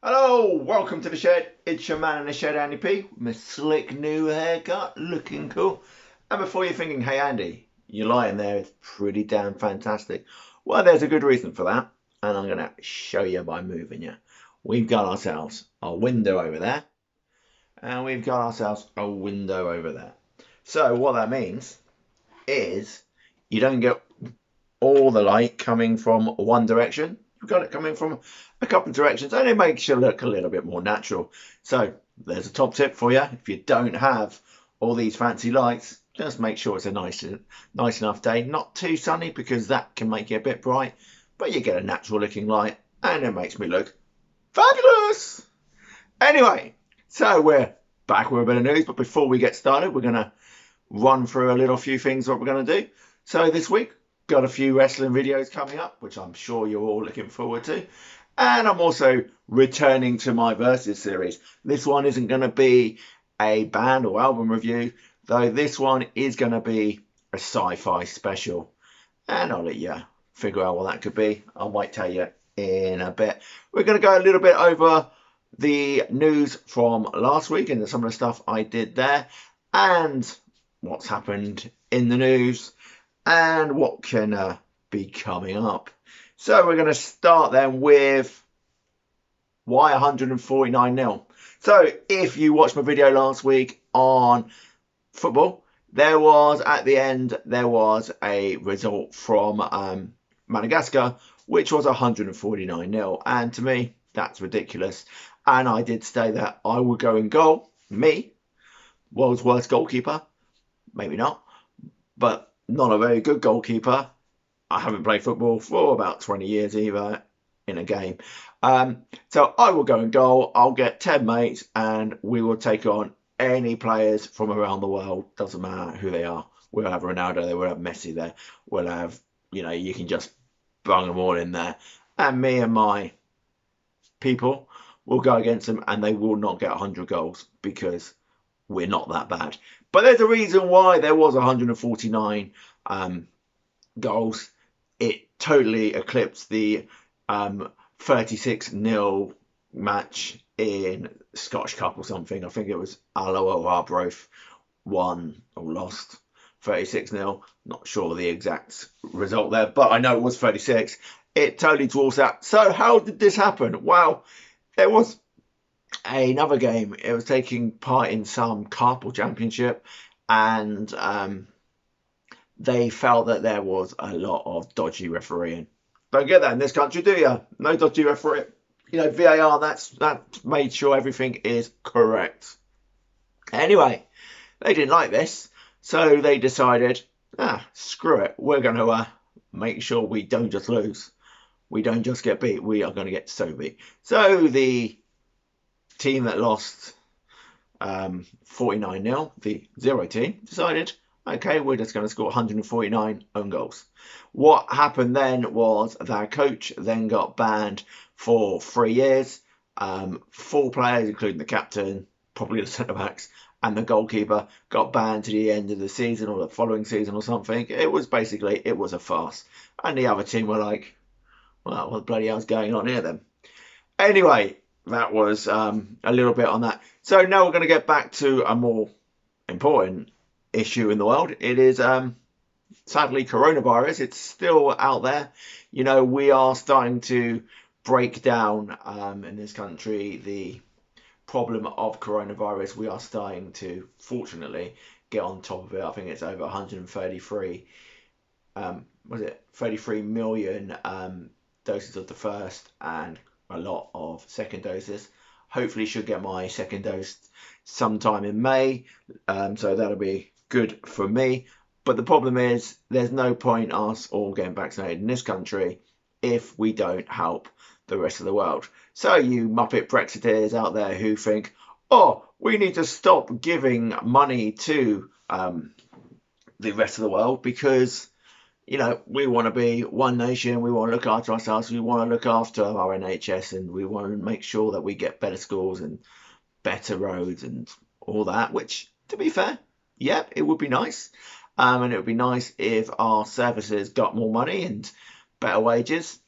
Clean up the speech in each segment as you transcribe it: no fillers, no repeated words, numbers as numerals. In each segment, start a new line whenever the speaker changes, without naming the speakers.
Hello, welcome to the shed. It's your man in the shed, Andy P. My slick new haircut, looking cool. And before you're thinking, hey Andy, you're lying there, it's pretty damn fantastic. Well, there's a good reason for that, and I'm going to show you by moving you. We've got ourselves a window over there, and we've got ourselves a window over there. So what that means is you don't get all the light coming from one direction. You've got it coming from a couple of directions, and it makes you look a little bit more natural. So there's a top tip for you. If you don't have all these fancy lights, just make sure it's a nice enough day. Not too sunny because that can make it a bit bright, but you get a natural looking light, and it makes me look fabulous. Anyway, so we're back with a bit of news, but before we get started, we're going to run through a little few things what we're going to do. So this week, got a few wrestling videos coming up, which I'm sure you're all looking forward to. And I'm also returning to my Versus series. This one isn't going to be a band or album review, though this one is going to be a sci-fi special. And I'll let you figure out what that could be. I might tell you in a bit. We're going to go a little bit over the news from last week and some of the stuff I did there, and what's happened in the news and what can be coming up. So we're going to start then with why 149-0. So if you watched my video last week on football, there was at the end a result from Madagascar, which was 149-0, and to me that's ridiculous. And I did say that I would go in goal, me, world's worst goalkeeper, maybe not, but not a very good goalkeeper. I haven't played football for about 20 years either in a game. So I will go in goal. I'll get 10 mates and we will take on any players from around the world. Doesn't matter who they are. We'll have Ronaldo there. We'll have Messi there. We'll have, you can just bung them all in there. And me and my people will go against them and they will not get 100 goals because we're not that bad. But there's a reason why there was 149 goals. It totally eclipsed the 36-0 match in Scottish Cup or something. I think it was Alloa or Arbroath won or lost 36-0. Not sure the exact result there, but I know it was 36. It totally dwarfs that. So how did this happen? Well, there was another game. It was taking part in some cup or championship, and they felt that there was a lot of dodgy refereeing. Don't get that in this country, do you? No dodgy refereeing. VAR, that's made sure everything is correct. Anyway, they didn't like this, so they decided, screw it. We're going to make sure we don't just lose. We don't just get beat. We are going to get so beat. So the team that lost 49-0, the 0 team, decided, okay, we're just going to score 149 own goals. What happened then was their coach then got banned for 3 years. 4 players, including the captain, probably the centre-backs, and the goalkeeper, got banned to the end of the season or the following season or something. It was a farce. And the other team were like, well, what the bloody hell's going on here then? Anyway, that was a little bit on that. So now we're going to get back to a more important issue in the world. It is sadly coronavirus. It's still out there. We are starting to break down in this country the problem of coronavirus. We are starting to, fortunately, get on top of it. I think it's over 133 33 million doses of the first and a lot of second doses. Hopefully should get my second dose sometime in May, so that'll be good for me. But the problem is there's no point us all getting vaccinated in this country if we don't help the rest of the world. So you Muppet Brexiteers out there who think, oh, we need to stop giving money to the rest of the world because we want to be one nation, we want to look after ourselves, we want to look after our NHS, and we want to make sure that we get better schools and better roads and all that, which, to be fair, yeah, it would be nice. And it would be nice if our services got more money and better wages,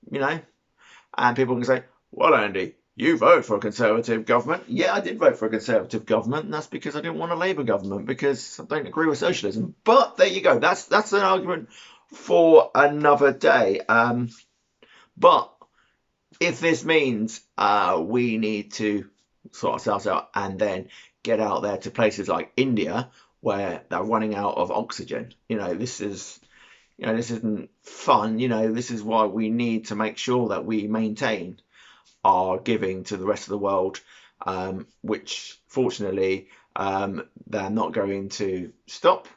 and people can say, well, Andy, You voted for a Conservative government. Yeah, I did vote for a Conservative government, and that's because I didn't want a Labour government because I don't agree with socialism. But there you go. That's an argument for another day. But if this means we need to sort ourselves out and then get out there to places like India where they're running out of oxygen, this isn't fun. This is why we need to make sure that we maintain our giving to the rest of the world, which fortunately they're not going to stop.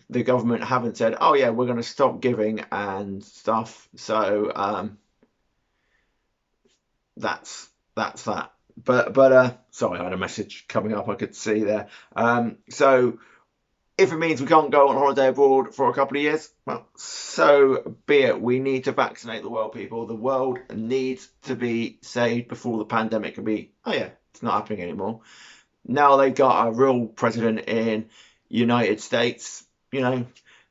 The government haven't said, oh yeah, we're going to stop giving and stuff. So that's that. But sorry, I had a message coming up I could see there. So if it means we can't go on holiday abroad for a couple of years, well, so be it. We need to vaccinate the world, people. The world needs to be saved before the pandemic can be, oh yeah, it's not happening anymore. Now they've got a real president in United States,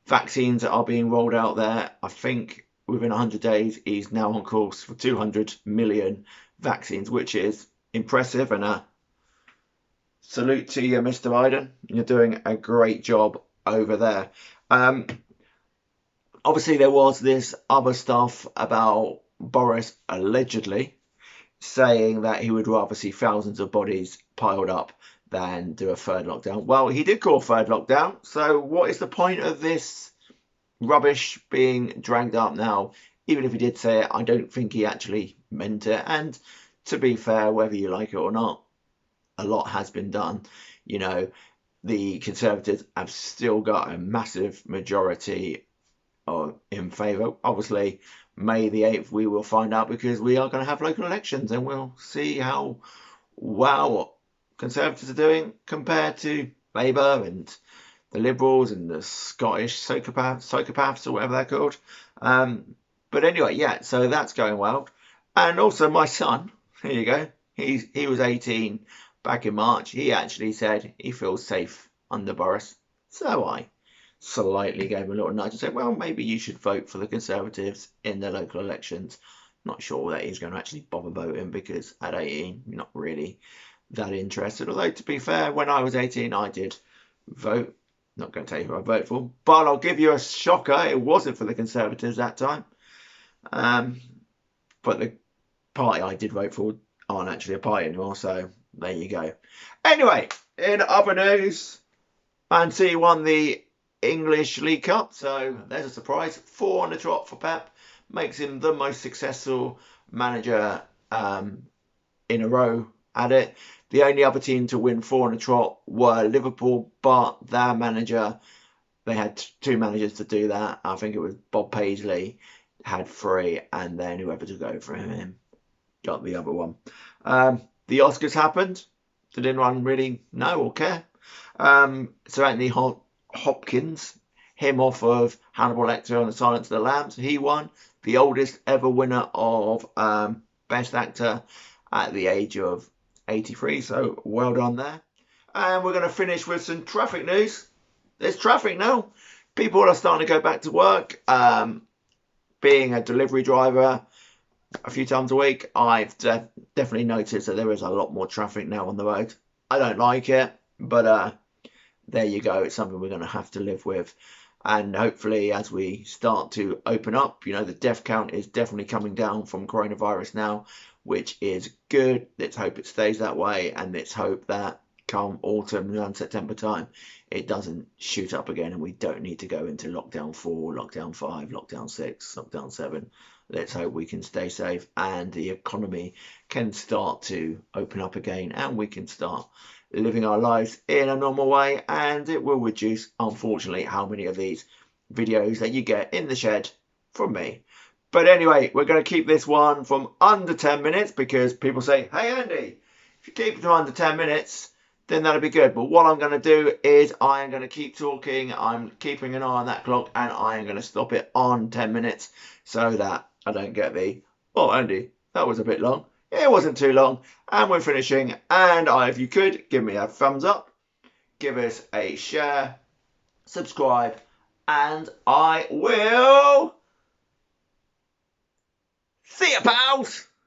vaccines are being rolled out there. I think within 100 days, he's now on course for 200 million vaccines, which is impressive. And salute to you, Mr. Biden. You're doing a great job over there. Obviously, there was this other stuff about Boris allegedly saying that he would rather see thousands of bodies piled up than do a third lockdown. Well, he did call a third lockdown. So what is the point of this rubbish being dragged up now? Even if he did say it, I don't think he actually meant it. And to be fair, whether you like it or not, a lot has been done. The Conservatives have still got a massive majority in favour. Obviously, May the 8th, we will find out because we are going to have local elections and we'll see how well Conservatives are doing compared to Labour and the Liberals and the Scottish psychopaths or whatever they're called. But anyway, yeah, so that's going well. And also my son, here you go, he was 18 back in March. He actually said he feels safe under Boris. So I slightly gave him a little nudge and said, well, maybe you should vote for the Conservatives in the local elections. Not sure that he's going to actually bother voting because at 18, not really that interested. Although, to be fair, when I was 18, I did vote. Not going to tell you who I voted for, but I'll give you a shocker. It wasn't for the Conservatives that time. But the party I did vote for aren't actually a party anymore, so there you go. Anyway, in other news, Man City won the English League Cup, so there's a surprise. 4 on the trot for Pep, makes him the most successful manager in a row at it. The only other team to win 4 on the trot were Liverpool, but their manager, they had 2 managers to do that. I think it was Bob Paisley had 3, and then whoever took over for him got the other one. The Oscars happened. Did anyone really know or care? Sir Anthony Hopkins, him off of Hannibal Lecter on The Silence of the Lambs, he won. The oldest ever winner of Best Actor at the age of 83, so well done there. And we're going to finish with some traffic news. There's traffic now. People are starting to go back to work. Being a delivery driver a few times a week, I've definitely noticed that there is a lot more traffic now on the road. I don't like it, but there you go. It's something we're going to have to live with. And hopefully as we start to open up, the death count is definitely coming down from coronavirus now, which is good. Let's hope it stays that way, and let's hope that come autumn and September time, it doesn't shoot up again and we don't need to go into lockdown 4, lockdown 5, lockdown 6, lockdown 7. Let's hope we can stay safe and the economy can start to open up again and we can start living our lives in a normal way, and it will reduce, unfortunately, how many of these videos that you get in the shed from me. But anyway, we're going to keep this one from under 10 minutes because people say, hey Andy, if you keep it to under 10 minutes, then that'll be good. But what I'm going to do is I am going to keep talking. I'm keeping an eye on that clock and I am going to stop it on 10 minutes so that I don't get oh Andy, that was a bit long. It wasn't too long, and we're finishing. And if you could, give me a thumbs up, give us a share, subscribe, and I will see you, pals!